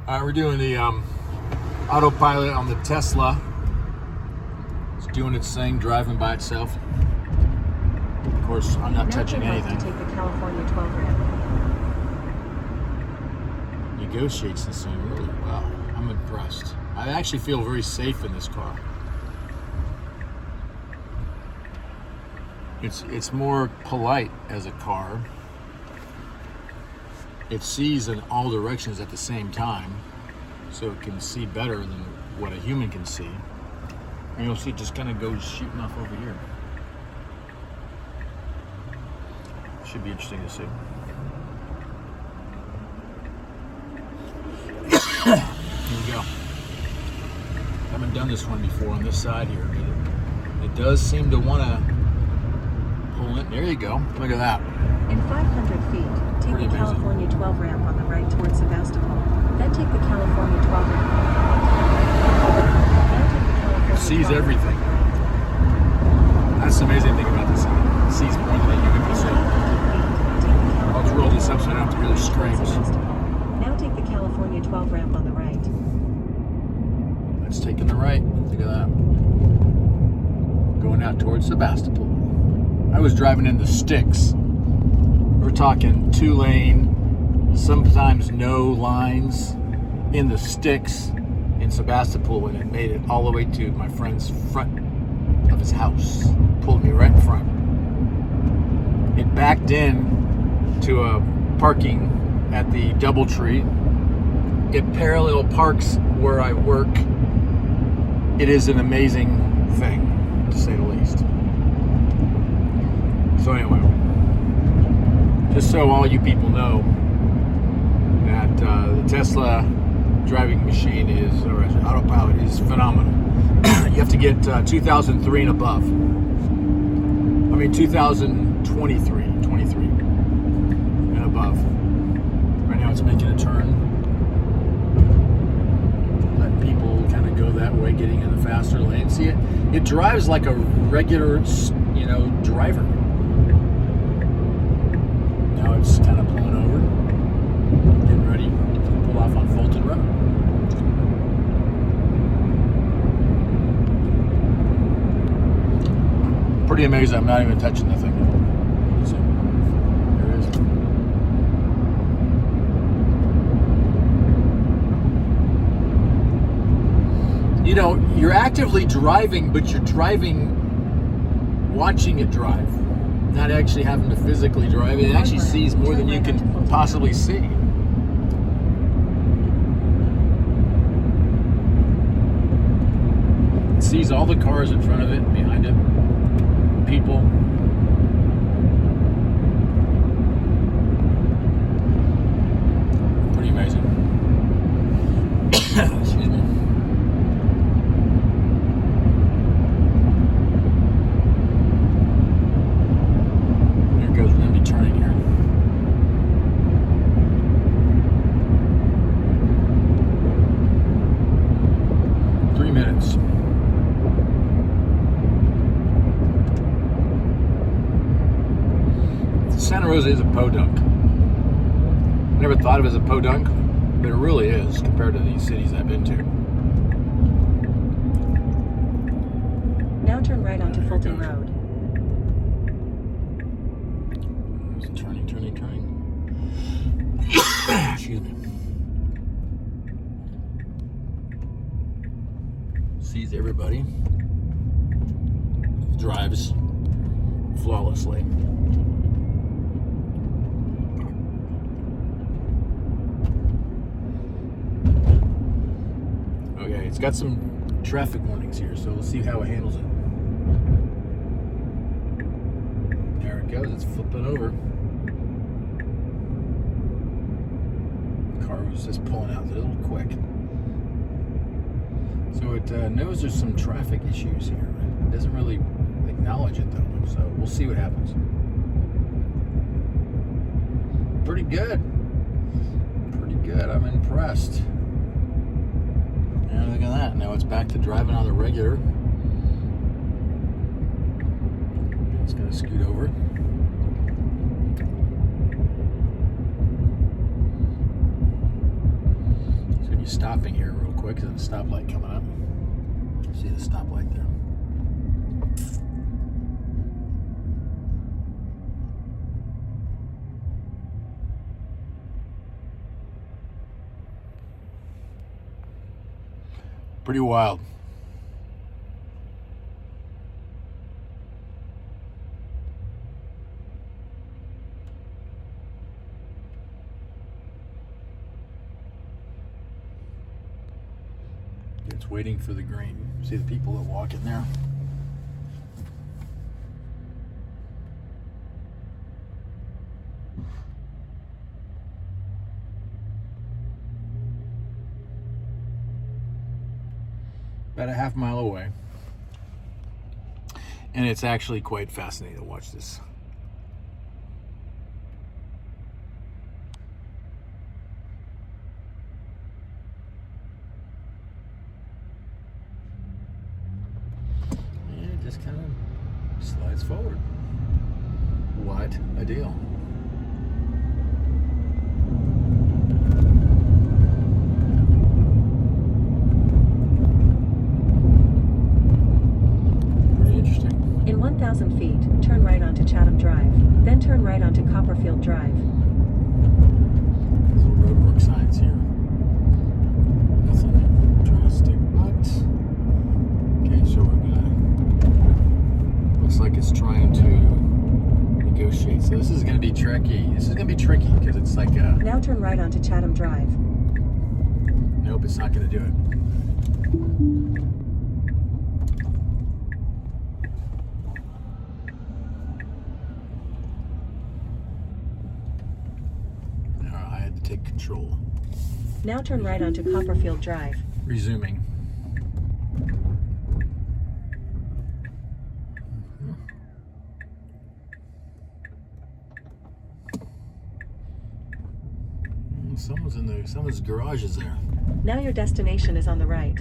We're doing the autopilot on the Tesla. It's doing its thing, driving by itself. Of course, I'm not touching anything. Take the California 12 ramp. Negotiates this thing really well. I'm impressed. I actually feel very safe in this car. It's more polite as a car. It sees in all directions at the same time, so it can see better than what a human can see. And you'll see it just kind of goes shooting off over here. Should be interesting to see. Here we go. Haven't done this one before on this side here, but it does seem to want to pull it. There you go. Look at that. In 500 feet, take the California 12 ramp on the right towards Sebastopol. Then take the California 12 ramp. It sees everything. That's the amazing thing about this thing. It sees more than a human can see. I'll roll this upside down to really screams. Now take the California 12 ramp on the right. It's taking the right. Look at that. Going out towards Sebastopol. I was driving in the sticks. We're talking 2-lane, sometimes no lines in the sticks in Sebastopol, and it made it all the way to my friend's front of his house. Pulled me right in front. It backed in to a parking at the DoubleTree. It parallel parks where I work. It is an amazing thing, to say the least. So anyway, just so all you people know that the Tesla driving machine is, or autopilot is phenomenal. You have to get 2003 and above. 2023 and above. Right now it's making a turn. Letting people kind of go that way, getting in the faster lane. See it? It drives like a regular, driver. Now it's kind of pulling over, getting ready to pull off on Fulton Road. Pretty amazing. I'm not even touching the thing. See? There it is. You're actively driving, but you're driving, watching it drive. Not actually having to physically drive. It actually sees more than you can possibly see. It sees all the cars in front of it, behind it, people. Pretty amazing. Excuse me. Turning here. Three minutes. Santa Rosa is a podunk. I never thought of it as a podunk, but it really is compared to these cities I've been to. Now turn right onto Fulton Road. Turning. Excuse me. Sees everybody. Drives flawlessly. Okay, it's got some traffic warnings here, so we'll see how it handles it. There it goes, it's flipping over. Car was just pulling out a little quick. So it knows there's some traffic issues here. It doesn't really acknowledge it though, so we'll see what happens. Pretty good. I'm impressed. And look at that. Now it's back to driving on the regular. It's going to scoot over. It's going to You stopping here real quick. There's a stoplight coming up. See the stoplight there. Pretty wild. It's waiting for the green. See the people that walk in there? About a half mile away. And it's actually quite fascinating to watch this. And it just kind of slides forward. What a deal. In 1,000 feet, turn right onto Chatham Drive, then turn right onto Copperfield Drive. There's little roadwork signs here. Nothing drastic, but okay, so we're gonna. Looks like it's trying to negotiate. So this is gonna be tricky. This is gonna be tricky because it's like a. Now turn right onto Chatham Drive. Nope, it's not gonna do it. Take control. Now turn right onto Copperfield Drive. Resuming. Someone's in there. Someone's garage is there. Now your destination is on the right.